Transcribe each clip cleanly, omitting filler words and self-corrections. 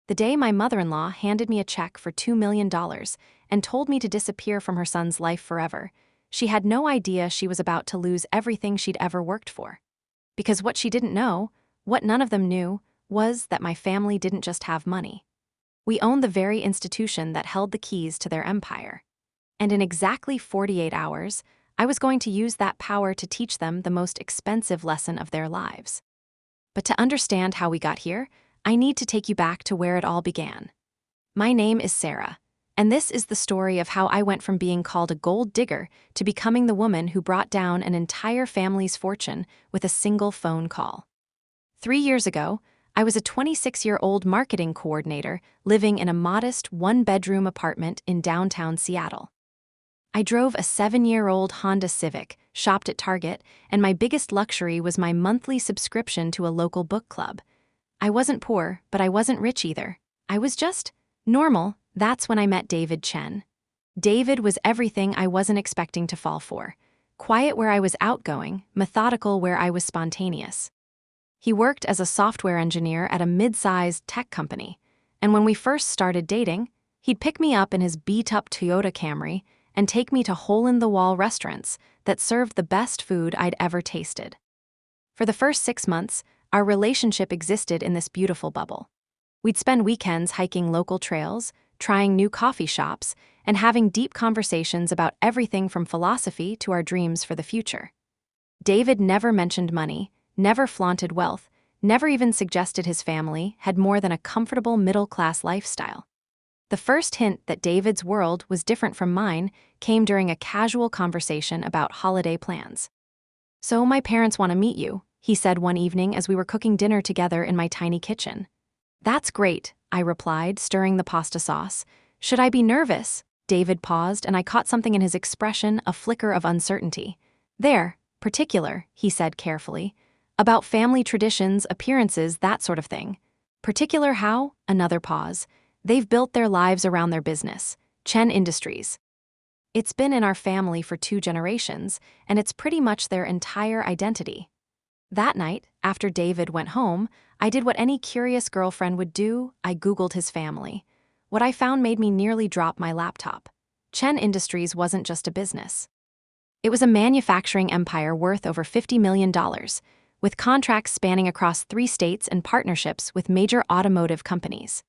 The day my mother-in-law handed me a check for $2 million and told me to disappear from her son's life forever, she had no idea she was about to lose everything she'd ever worked for. Because what she didn't know, what none of them knew, was that my family didn't just have money. We owned the very institution that held the keys to their empire. And in exactly 48 hours, I was going to use that power to teach them the most expensive lesson of their lives. But to understand how we got here, I need to take you back to where it all began. My name is Sarah, and this is the story of how I went from being called a gold digger to becoming the woman who brought down an entire family's fortune with a single phone call. 3 years ago, I was a 26-year-old marketing coordinator living in a modest one-bedroom apartment in downtown Seattle. I drove a 7-year-old Honda Civic, shopped at Target, and my biggest luxury was my monthly subscription to a local book club. I wasn't poor, but I wasn't rich either. I was just normal. That's when I met David Chen. David was everything I wasn't expecting to fall for. Quiet where I was outgoing, methodical where I was spontaneous. He worked as a software engineer at a mid-sized tech company, and when we first started dating, he'd pick me up in his beat-up Toyota Camry and take me to hole-in-the-wall restaurants that served the best food I'd ever tasted. For the first 6 months, our relationship existed in this beautiful bubble. We'd spend weekends hiking local trails, trying new coffee shops, and having deep conversations about everything from philosophy to our dreams for the future. David never mentioned money, never flaunted wealth, never even suggested his family had more than a comfortable middle-class lifestyle. The first hint that David's world was different from mine came during a casual conversation about holiday plans. "So my parents want to meet you," he said one evening as we were cooking dinner together in my tiny kitchen. "That's great," I replied, stirring the pasta sauce. "Should I be nervous?" David paused, and I caught something in his expression, a flicker of uncertainty. "They're particular," he said carefully. "About family traditions, appearances, that sort of thing." "Particular how?" Another pause. "They've built their lives around their business, Chen Industries. It's been in our family for 2 generations, and it's pretty much their entire identity." That night, after David went home, I did what any curious girlfriend would do. I Googled his family. What I found made me nearly drop my laptop. Chen Industries wasn't just a business. It was a manufacturing empire worth over $50 million, with contracts spanning across 3 states and partnerships with major automotive companies.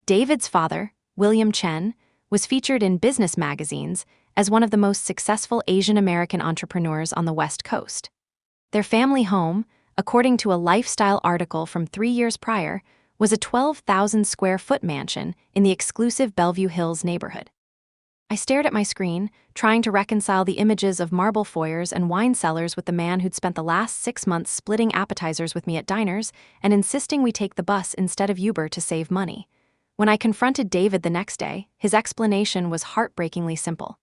David's father, William Chen, was featured in business magazines as one of the most successful Asian American entrepreneurs on the West Coast. Their family home, according to a lifestyle article from 3 years prior, was a 12,000-square-foot mansion in the exclusive Bellevue Hills neighborhood. I stared at my screen, trying to reconcile the images of marble foyers and wine cellars with the man who'd spent the last 6 months splitting appetizers with me at diners and insisting we take the bus instead of Uber to save money. When I confronted David the next day, his explanation was heartbreakingly simple.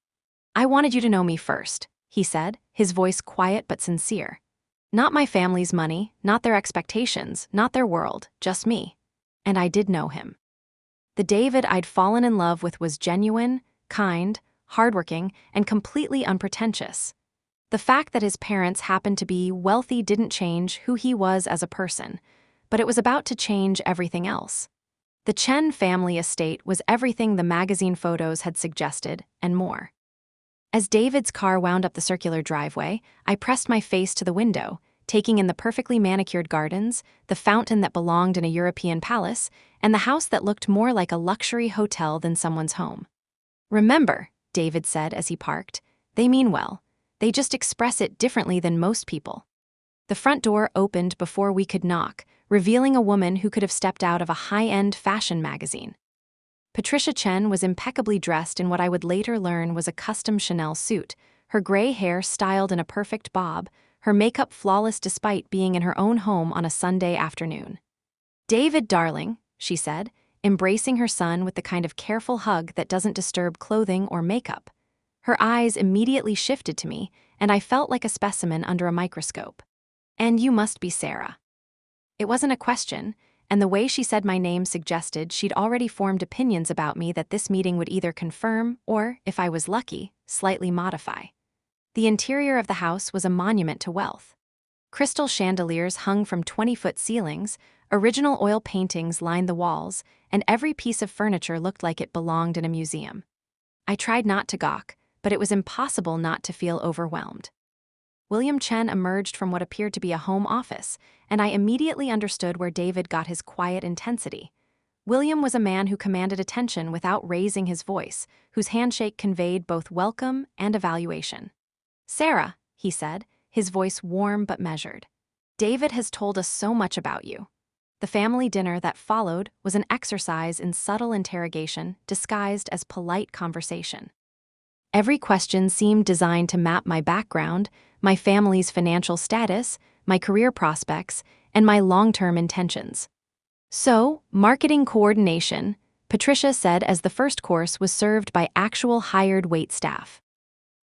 "I wanted you to know me first," he said, his voice quiet but sincere. "Not my family's money, not their expectations, not their world, just me." And I did know him. The David I'd fallen in love with was genuine, kind, hardworking, and completely unpretentious. The fact that his parents happened to be wealthy didn't change who he was as a person, but it was about to change everything else. The Chen family estate was everything the magazine photos had suggested, and more. As David's car wound up the circular driveway, I pressed my face to the window, taking in the perfectly manicured gardens, the fountain that belonged in a European palace, and the house that looked more like a luxury hotel than someone's home. "Remember," David said as he parked, "they mean well. They just express it differently than most people." The front door opened before we could knock, revealing a woman who could have stepped out of a high-end fashion magazine. Patricia Chen was impeccably dressed in what I would later learn was a custom Chanel suit, her gray hair styled in a perfect bob, her makeup flawless despite being in her own home on a Sunday afternoon. "David, darling," she said, embracing her son with the kind of careful hug that doesn't disturb clothing or makeup. Her eyes immediately shifted to me, and I felt like a specimen under a microscope. "And you must be Sarah." It wasn't a question, and the way she said my name suggested she'd already formed opinions about me that this meeting would either confirm or, if I was lucky, slightly modify. The interior of the house was a monument to wealth. Crystal chandeliers hung from 20-foot ceilings, original oil paintings lined the walls, and every piece of furniture looked like it belonged in a museum. I tried not to gawk, but it was impossible not to feel overwhelmed. William Chen emerged from what appeared to be a home office, and I immediately understood where David got his quiet intensity. William was a man who commanded attention without raising his voice, whose handshake conveyed both welcome and evaluation. "Sarah," he said, his voice warm but measured. "David has told us so much about you." The family dinner that followed was an exercise in subtle interrogation disguised as polite conversation. Every question seemed designed to map my background, my family's financial status, my career prospects, and my long-term intentions. "So, marketing coordination," Patricia said as the first course was served by actual hired wait staff.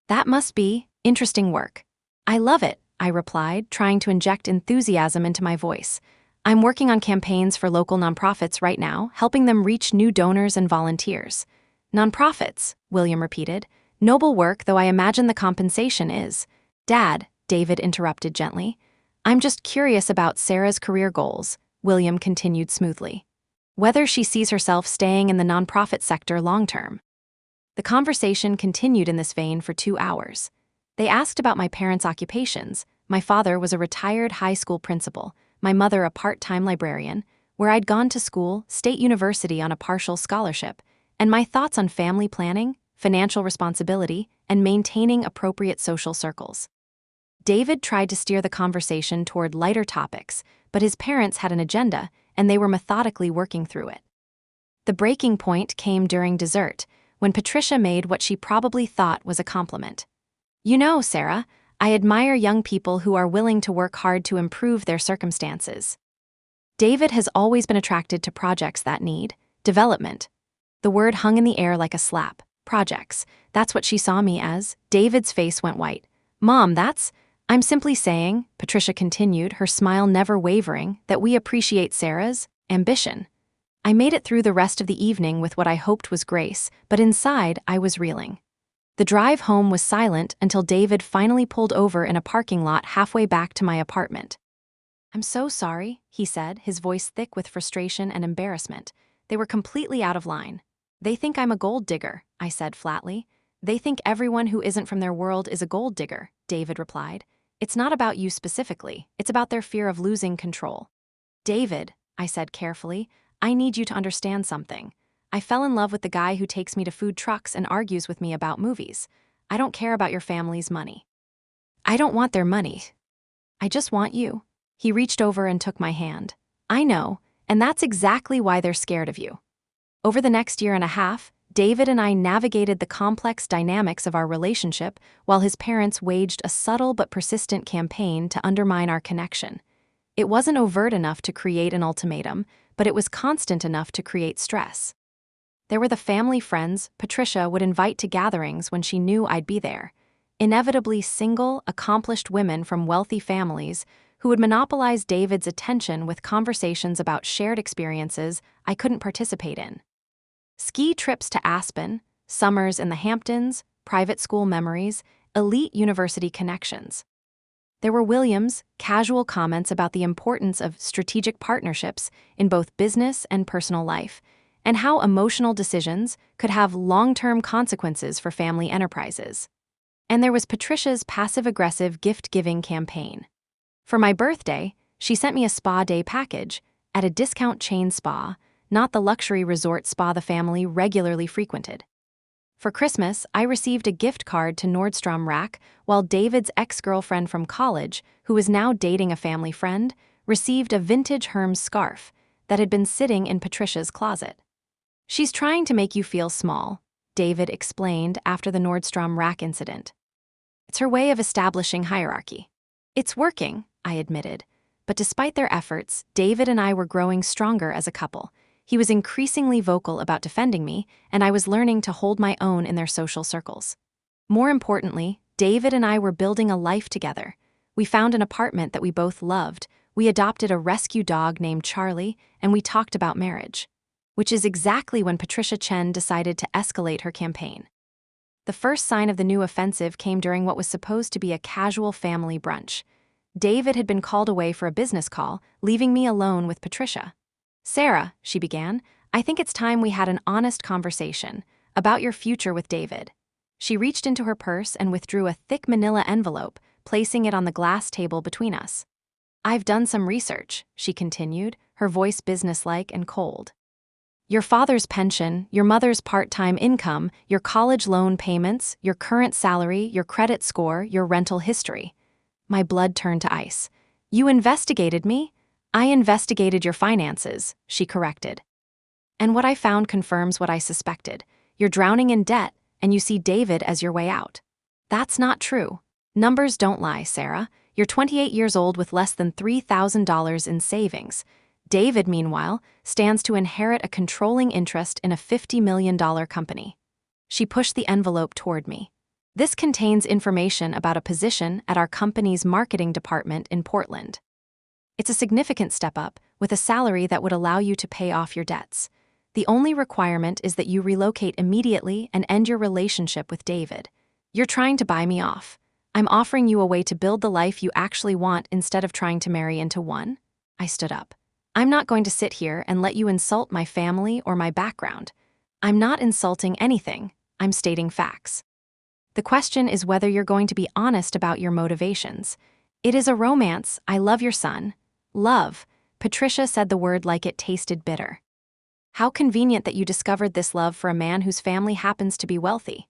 "That must be interesting work." "I love it," I replied, trying to inject enthusiasm into my voice. "I'm working on campaigns for local nonprofits right now, helping them reach new donors and volunteers." "Nonprofits," William repeated. "Noble work, though I imagine the compensation is." "Dad," David interrupted gently. "I'm just curious about Sarah's career goals," William continued smoothly. "Whether she sees herself staying in the nonprofit sector long-term." The conversation continued in this vein for 2 hours. They asked about my parents' occupations. My father was a retired high school principal, my mother a part-time librarian, where I'd gone to school, State University on a partial scholarship, and my thoughts on family planning, financial responsibility, and maintaining appropriate social circles. David tried to steer the conversation toward lighter topics, but his parents had an agenda, and they were methodically working through it. The breaking point came during dessert, when Patricia made what she probably thought was a compliment. "You know, Sarah, I admire young people who are willing to work hard to improve their circumstances." David has always been attracted to projects that need development. The word hung in the air like a slap. Projects. That's what she saw me as. David's face went white. "Mom, I'm simply saying," Patricia continued, her smile never wavering, "that we appreciate Sarah's ambition." I made it through the rest of the evening with what I hoped was grace, but inside I was reeling. The drive home was silent until David finally pulled over in a parking lot halfway back to my apartment. "I'm so sorry," he said, his voice thick with frustration and embarrassment. "They were completely out of line." "They think I'm a gold digger," I said flatly. "They think everyone who isn't from their world is a gold digger," David replied. "It's not about you specifically, it's about their fear of losing control." "David," I said carefully, "I need you to understand something. I fell in love with the guy who takes me to food trucks and argues with me about movies. I don't care about your family's money." "I don't want their money. I just want you." He reached over and took my hand. "I know, and that's exactly why they're scared of you." Over the next year and a half, David and I navigated the complex dynamics of our relationship while his parents waged a subtle but persistent campaign to undermine our connection. It wasn't overt enough to create an ultimatum, but it was constant enough to create stress. There were the family friends Patricia would invite to gatherings when she knew I'd be there. Inevitably single, accomplished women from wealthy families who would monopolize David's attention with conversations about shared experiences I couldn't participate in. Ski trips to Aspen, summers in the Hamptons, private school memories, elite university connections. There were William's casual comments about the importance of strategic partnerships in both business and personal life, and how emotional decisions could have long-term consequences for family enterprises. And there was Patricia's passive-aggressive gift-giving campaign. For my birthday, she sent me a spa day package at a discount chain spa, not the luxury resort spa the family regularly frequented. For Christmas, I received a gift card to Nordstrom Rack, while David's ex-girlfriend from college, who was now dating a family friend, received a vintage Hermes scarf that had been sitting in Patricia's closet. "She's trying to make you feel small," David explained after the Nordstrom Rack incident. "It's her way of establishing hierarchy." "It's working," I admitted. But despite their efforts, David and I were growing stronger as a couple. He was increasingly vocal about defending me, and I was learning to hold my own in their social circles. More importantly, David and I were building a life together. We found an apartment that we both loved, we adopted a rescue dog named Charlie, and we talked about marriage. Which is exactly when Patricia Chen decided to escalate her campaign. The first sign of the new offensive came during what was supposed to be a casual family brunch. David had been called away for a business call, leaving me alone with Patricia. "Sarah," she began, I think it's time we had an honest conversation about your future with David. She reached into her purse and withdrew a thick manila envelope, placing it on the glass table between us. I've done some research, she continued, her voice businesslike and cold. Your father's pension, your mother's part-time income, your college loan payments, your current salary, your credit score, your rental history. My blood turned to ice. You investigated me? I investigated your finances, she corrected. And what I found confirms what I suspected. You're drowning in debt, and you see David as your way out. That's not true. Numbers don't lie, Sarah. You're 28 years old with less than $3,000 in savings. David, meanwhile, stands to inherit a controlling interest in a $50 million company. She pushed the envelope toward me. This contains information about a position at our company's marketing department in Portland. It's a significant step up, with a salary that would allow you to pay off your debts. The only requirement is that you relocate immediately and end your relationship with David. You're trying to buy me off. I'm offering you a way to build the life you actually want instead of trying to marry into one. I stood up. I'm not going to sit here and let you insult my family or my background. I'm not insulting anything. I'm stating facts. The question is whether you're going to be honest about your motivations. It is a romance. I love your son. Love. Patricia said the word like it tasted bitter. How convenient that you discovered this love for a man whose family happens to be wealthy.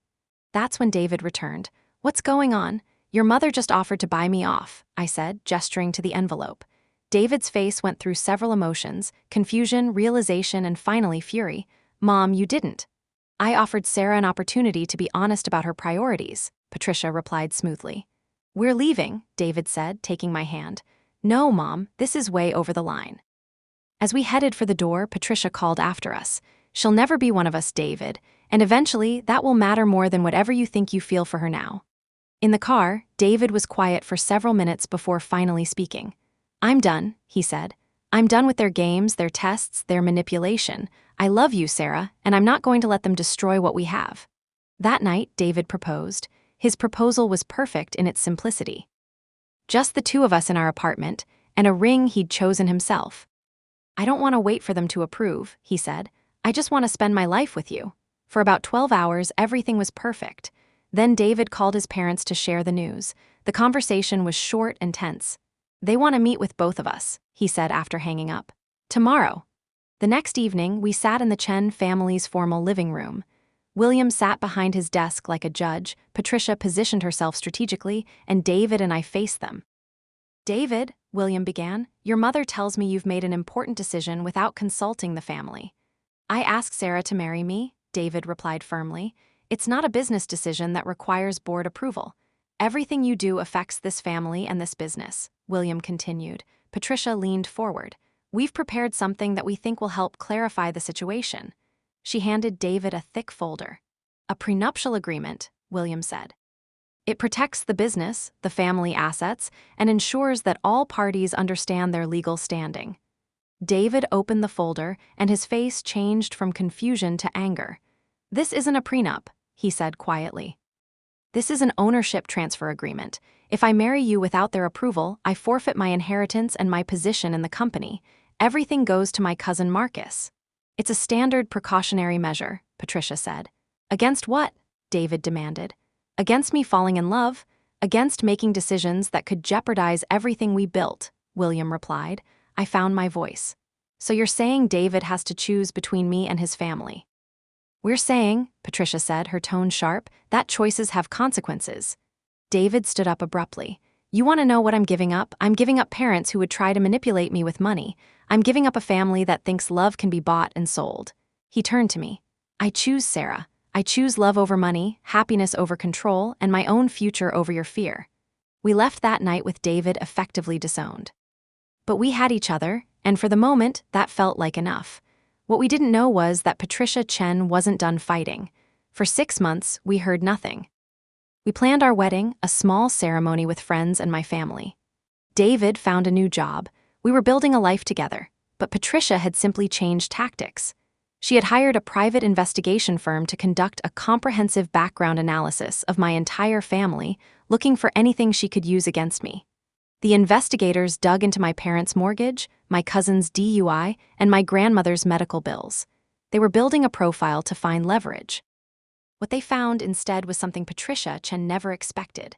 That's when David returned. What's going on? Your mother just offered to buy me off, I said, gesturing to the envelope. David's face went through several emotions: confusion, realization, and finally fury. Mom, you didn't. I offered Sarah an opportunity to be honest about her priorities, Patricia replied smoothly. We're leaving, David said, taking my hand. No, Mom, this is way over the line. As we headed for the door, Patricia called after us. She'll never be one of us, David, and eventually that will matter more than whatever you think you feel for her now. In the car, David was quiet for several minutes before finally speaking. I'm done, he said. I'm done with their games, their tests, their manipulation. I love you, Sarah, and I'm not going to let them destroy what we have. That night, David proposed. His proposal was perfect in its simplicity. Just the two of us in our apartment, and a ring he'd chosen himself. I don't want to wait for them to approve, he said. I just want to spend my life with you. For about 12 hours, everything was perfect. Then David called his parents to share the news. The conversation was short and tense. They want to meet with both of us, he said after hanging up. Tomorrow. The next evening, we sat in the Chen family's formal living room. William sat behind his desk like a judge, Patricia positioned herself strategically, and David and I faced them. David, William began, your mother tells me you've made an important decision without consulting the family. I asked Sarah to marry me, David replied firmly. It's not a business decision that requires board approval. Everything you do affects this family and this business, William continued. Patricia leaned forward. We've prepared something that we think will help clarify the situation. She handed David a thick folder. A prenuptial agreement, William said. It protects the business, the family assets, and ensures that all parties understand their legal standing. David opened the folder, and his face changed from confusion to anger. This isn't a prenup, he said quietly. This is an ownership transfer agreement. If I marry you without their approval, I forfeit my inheritance and my position in the company. Everything goes to my cousin Marcus. It's a standard precautionary measure, Patricia said. Against what? David demanded. Against me falling in love. Against making decisions that could jeopardize everything we built, William replied. I found my voice. So you're saying David has to choose between me and his family? We're saying, Patricia said, her tone sharp, that choices have consequences. David stood up abruptly. You want to know what I'm giving up? I'm giving up parents who would try to manipulate me with money. I'm giving up a family that thinks love can be bought and sold. He turned to me. I choose Sarah. I choose love over money, happiness over control, and my own future over your fear. We left that night with David effectively disowned. But we had each other, and for the moment, that felt like enough. What we didn't know was that Patricia Chen wasn't done fighting. For 6 months, we heard nothing. We planned our wedding, a small ceremony with friends and my family. David found a new job. We were building a life together, but Patricia had simply changed tactics. She had hired a private investigation firm to conduct a comprehensive background analysis of my entire family, looking for anything she could use against me. The investigators dug into my parents' mortgage, my cousin's DUI, and my grandmother's medical bills. They were building a profile to find leverage. What they found instead was something Patricia Chen never expected.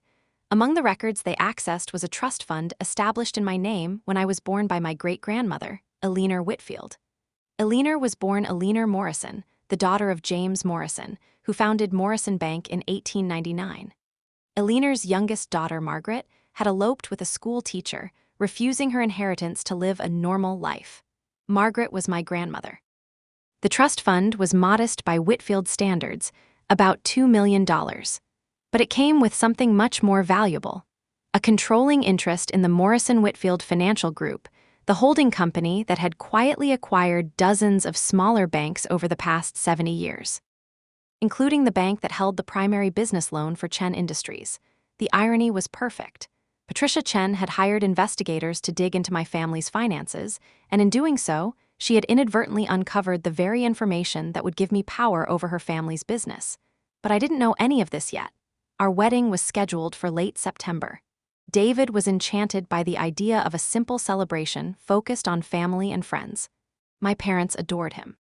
Among the records they accessed was a trust fund established in my name when I was born by my great-grandmother, Eleanor Whitfield. Eleanor was born Eleanor Morrison, the daughter of James Morrison, who founded Morrison Bank in 1899. Eleanor's youngest daughter, Margaret, had eloped with a school teacher, refusing her inheritance to live a normal life. Margaret was my grandmother. The trust fund was modest by Whitfield standards, about $2 million. But it came with something much more valuable: a controlling interest in the Morrison Whitfield Financial Group, the holding company that had quietly acquired dozens of smaller banks over the past 70 years, including the bank that held the primary business loan for Chen Industries. The irony was perfect. Patricia Chen had hired investigators to dig into my family's finances, and in doing so, she had inadvertently uncovered the very information that would give me power over her family's business. But I didn't know any of this yet. Our wedding was scheduled for late September. David was enchanted by the idea of a simple celebration focused on family and friends. My parents adored him.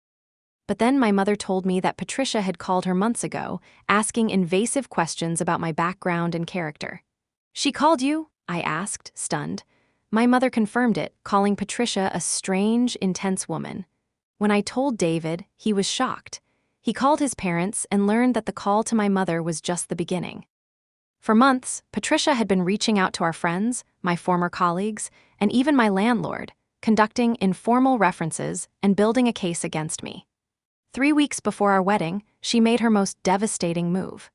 But then my mother told me that Patricia had called her months ago, asking invasive questions about my background and character. "She called you?" I asked, stunned. My mother confirmed it, calling Patricia a strange, intense woman. When I told David, he was shocked. He called his parents and learned that the call to my mother was just the beginning. For months, Patricia had been reaching out to our friends, my former colleagues, and even my landlord, conducting informal references and building a case against me. 3 weeks before our wedding, she made her most devastating move.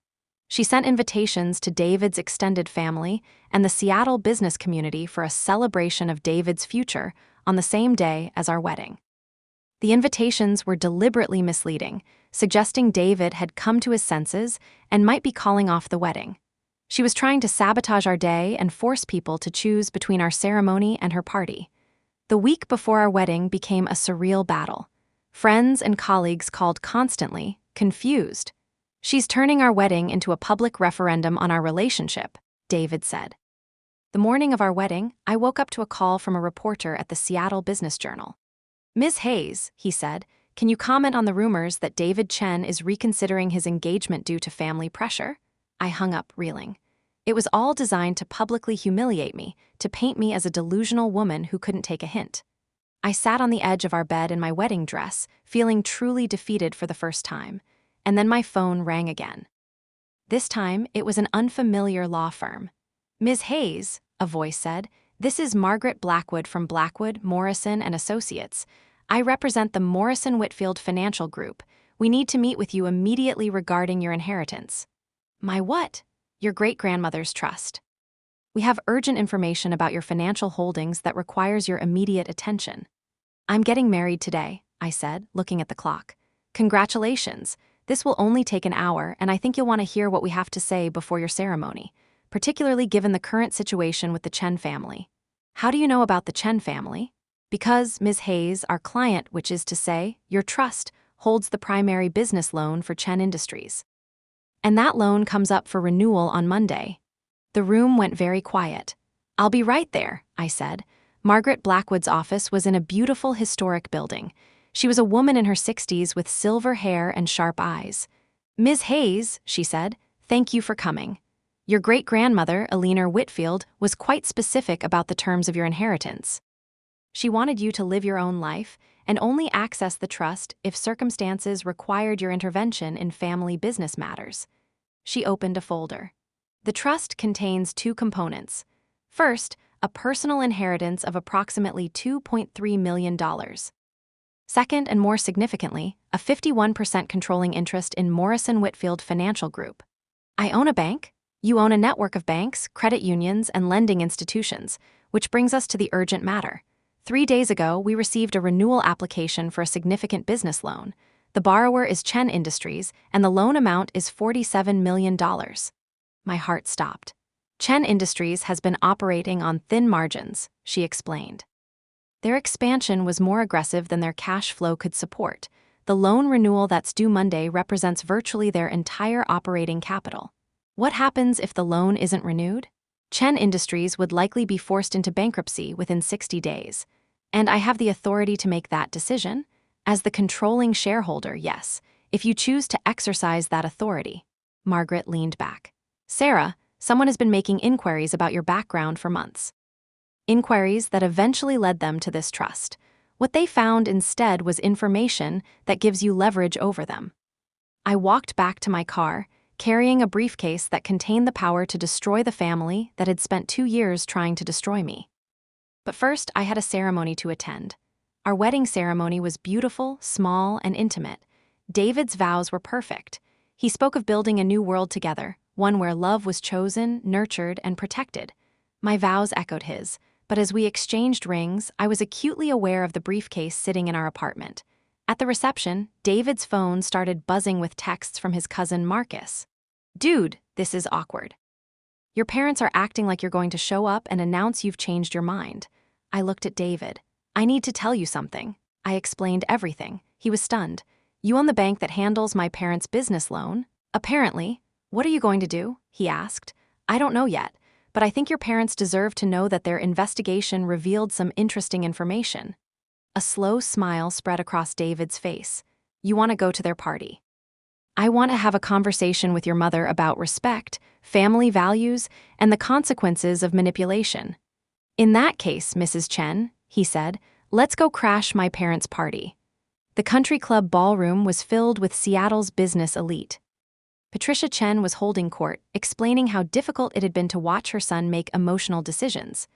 She sent invitations to David's extended family and the Seattle business community for a celebration of David's future on the same day as our wedding. The invitations were deliberately misleading, suggesting David had come to his senses and might be calling off the wedding. She was trying to sabotage our day and force people to choose between our ceremony and her party. The week before our wedding became a surreal battle. Friends and colleagues called constantly, confused. "She's turning our wedding into a public referendum on our relationship," David said. The morning of our wedding, I woke up to a call from a reporter at the Seattle Business Journal. "Ms. Hayes," he said, "can you comment on the rumors that David Chen is reconsidering his engagement due to family pressure?" I hung up, reeling. It was all designed to publicly humiliate me, to paint me as a delusional woman who couldn't take a hint. I sat on the edge of our bed in my wedding dress, feeling truly defeated for the first time. And then my phone rang again. This time, it was an unfamiliar law firm. "Ms. Hayes," a voice said, "this is Margaret Blackwood from Blackwood, Morrison and Associates. I represent the Morrison Whitfield Financial Group. We need to meet with you immediately regarding your inheritance." "My what?" "Your great-grandmother's trust. We have urgent information about your financial holdings that requires your immediate attention." "I'm getting married today," I said, looking at the clock. "Congratulations. This will only take an hour, and I think you'll want to hear what we have to say before your ceremony, particularly given the current situation with the Chen family." "How do you know about the Chen family?" "Because, Ms. Hayes, our client, which is to say, your trust, holds the primary business loan for Chen Industries. And that loan comes up for renewal on Monday." The room went very quiet. "I'll be right there," I said. Margaret Blackwood's office was in a beautiful historic building. She was a woman in her 60s with silver hair and sharp eyes. "Ms. Hayes," she said, "thank you for coming. Your great-grandmother, Eleanor Whitfield, was quite specific about the terms of your inheritance. She wanted you to live your own life and only access the trust if circumstances required your intervention in family business matters." She opened a folder. "The trust contains 2 components. First, a personal inheritance of approximately $2.3 million. Second, and more significantly, a 51% controlling interest in Morrison Whitfield Financial Group. I own a bank. You own a network of banks, credit unions, and lending institutions, which brings us to the urgent matter. 3 days ago, we received a renewal application for a significant business loan. The borrower is Chen Industries, and the loan amount is $47 million. My heart stopped. "Chen Industries has been operating on thin margins," she explained. "Their expansion was more aggressive than their cash flow could support. The loan renewal that's due Monday represents virtually their entire operating capital. What happens if the loan isn't renewed? Chen Industries would likely be forced into bankruptcy within 60 days. And I have the authority to make that decision. As the controlling shareholder, yes, if you choose to exercise that authority. Margaret leaned back. Sarah, someone has been making inquiries about your background for months. Inquiries that eventually led them to this trust. What they found instead was information that gives you leverage over them. I walked back to my car, carrying a briefcase that contained the power to destroy the family that had spent 2 years trying to destroy me. But first, I had a ceremony to attend. Our wedding ceremony was beautiful, small, and intimate. David's vows were perfect. He spoke of building a new world together, one where love was chosen, nurtured, and protected. My vows echoed his, but as we exchanged rings, I was acutely aware of the briefcase sitting in our apartment. At the reception, David's phone started buzzing with texts from his cousin Marcus. Dude, this is awkward. Your parents are acting like you're going to show up and announce you've changed your mind. I looked at David. I need to tell you something. I explained everything. He was stunned. You own the bank that handles my parents' business loan? Apparently. What are you going to do? He asked. I don't know yet, but I think your parents deserve to know that their investigation revealed some interesting information. A slow smile spread across David's face. You want to go to their party. I want to have a conversation with your mother about respect, family values, and the consequences of manipulation. In that case, Mrs. Chen, he said, let's go crash my parents' party. The country club ballroom was filled with Seattle's business elite. Patricia Chen was holding court, explaining how difficult it had been to watch her son make emotional decisions.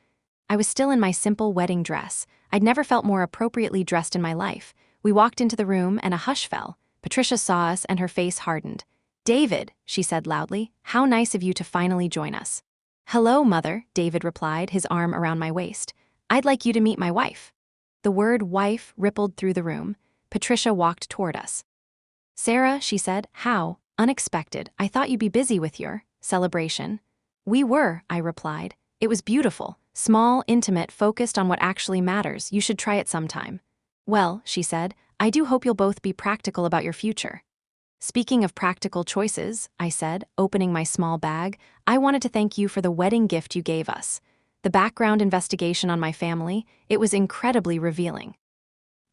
I was still in my simple wedding dress. I'd never felt more appropriately dressed in my life. We walked into the room and a hush fell. Patricia saw us and her face hardened. David, she said loudly, how nice of you to finally join us. Hello, Mother, David replied, his arm around my waist. I'd like you to meet my wife. The word wife rippled through the room. Patricia walked toward us. Sarah, she said, how? Unexpected. I thought you'd be busy with your celebration. We were, I replied. It was beautiful, small, intimate, focused on what actually matters. You should try it sometime. Well, she said, I do hope you'll both be practical about your future. Speaking of practical choices, I said, opening my small bag, I wanted to thank you for the wedding gift you gave us. The background investigation on my family, it was incredibly revealing.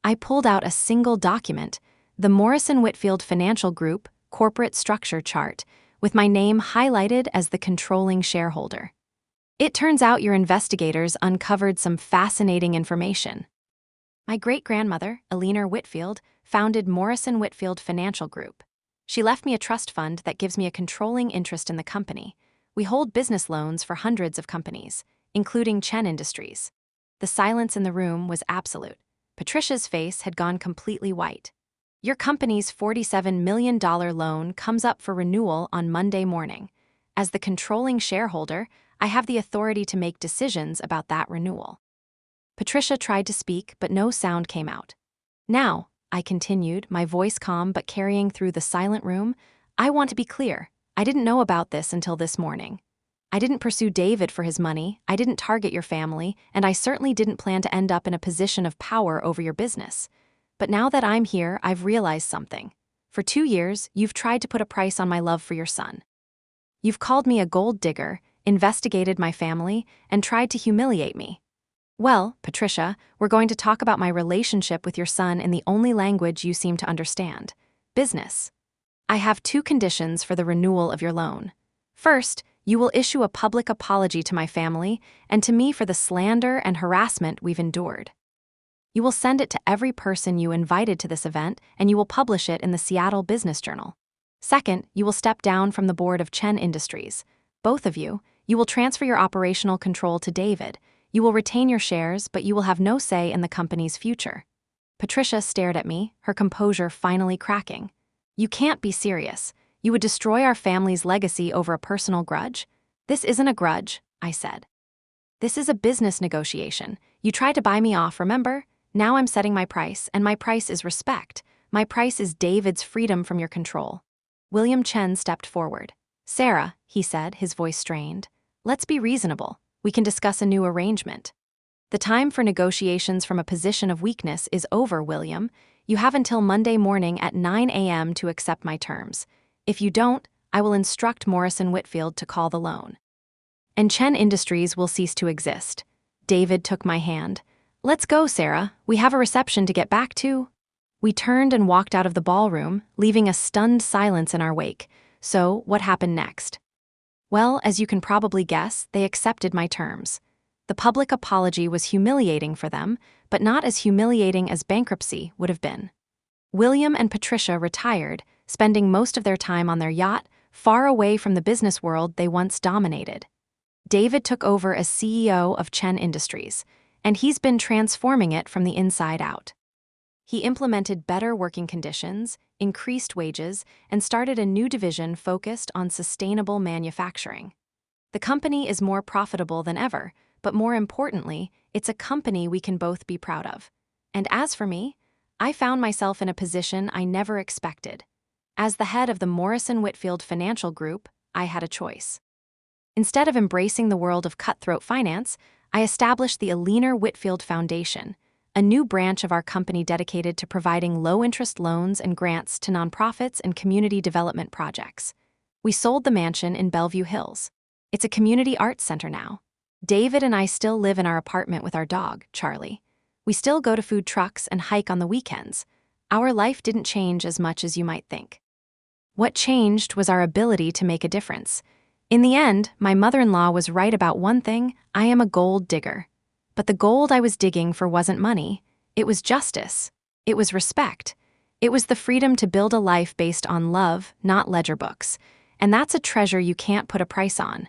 I pulled out a single document, the Morrison Whitfield Financial Group corporate structure chart, with my name highlighted as the controlling shareholder. It turns out your investigators uncovered some fascinating information. My great-grandmother, Eleanor Whitfield, founded Morrison Whitfield Financial Group. She left me a trust fund that gives me a controlling interest in the company. We hold business loans for hundreds of companies, including Chen Industries. The silence in the room was absolute. Patricia's face had gone completely white. Your company's $47 million loan comes up for renewal on Monday morning. As the controlling shareholder, I have the authority to make decisions about that renewal. Patricia tried to speak, but no sound came out. Now, I continued, my voice calm but carrying through the silent room, I want to be clear. I didn't know about this until this morning. I didn't pursue David for his money, I didn't target your family, and I certainly didn't plan to end up in a position of power over your business. But now that I'm here, I've realized something. For 2 years, you've tried to put a price on my love for your son. You've called me a gold digger, investigated my family, and tried to humiliate me. Well, Patricia, we're going to talk about my relationship with your son in the only language you seem to understand: business. I have 2 conditions for the renewal of your loan. First, you will issue a public apology to my family and to me for the slander and harassment we've endured. You will send it to every person you invited to this event, and you will publish it in the Seattle Business Journal. Second, you will step down from the board of Chen Industries. Both of you will transfer your operational control to David. You will retain your shares, but you will have no say in the company's future. Patricia stared at me, her composure finally cracking. You can't be serious. You would destroy our family's legacy over a personal grudge? This isn't a grudge, I said. This is a business negotiation. You tried to buy me off, remember? Now I'm setting my price, and my price is respect. My price is David's freedom from your control. William Chen stepped forward. Sarah, he said, his voice strained, let's be reasonable. We can discuss a new arrangement. The time for negotiations from a position of weakness is over, William. You have until Monday morning at 9 a.m. to accept my terms. If you don't, I will instruct Morrison Whitfield to call the loan. And Chen Industries will cease to exist. David took my hand. Let's go, Sarah. We have a reception to get back to. We turned and walked out of the ballroom, leaving a stunned silence in our wake. So, what happened next? Well, as you can probably guess, they accepted my terms. The public apology was humiliating for them, but not as humiliating as bankruptcy would have been. William and Patricia retired, spending most of their time on their yacht, far away from the business world they once dominated. David took over as CEO of Chen Industries, and he's been transforming it from the inside out. He implemented better working conditions, increased wages, and started a new division focused on sustainable manufacturing. The company is more profitable than ever, but more importantly, it's a company we can both be proud of. And as for me, I found myself in a position I never expected. As the head of the Morrison Whitfield Financial Group, I had a choice. Instead of embracing the world of cutthroat finance, I established the Aliner Whitfield Foundation, a new branch of our company dedicated to providing low-interest loans and grants to nonprofits and community development projects. We sold the mansion in Bellevue Hills. It's a community arts center now. David and I still live in our apartment with our dog, Charlie. We still go to food trucks and hike on the weekends. Our life didn't change as much as you might think. What changed was our ability to make a difference. In the end, my mother-in-law was right about one thing: I am a gold digger. But the gold I was digging for wasn't money. It was justice. It was respect. It was the freedom to build a life based on love, not ledger books. And that's a treasure you can't put a price on.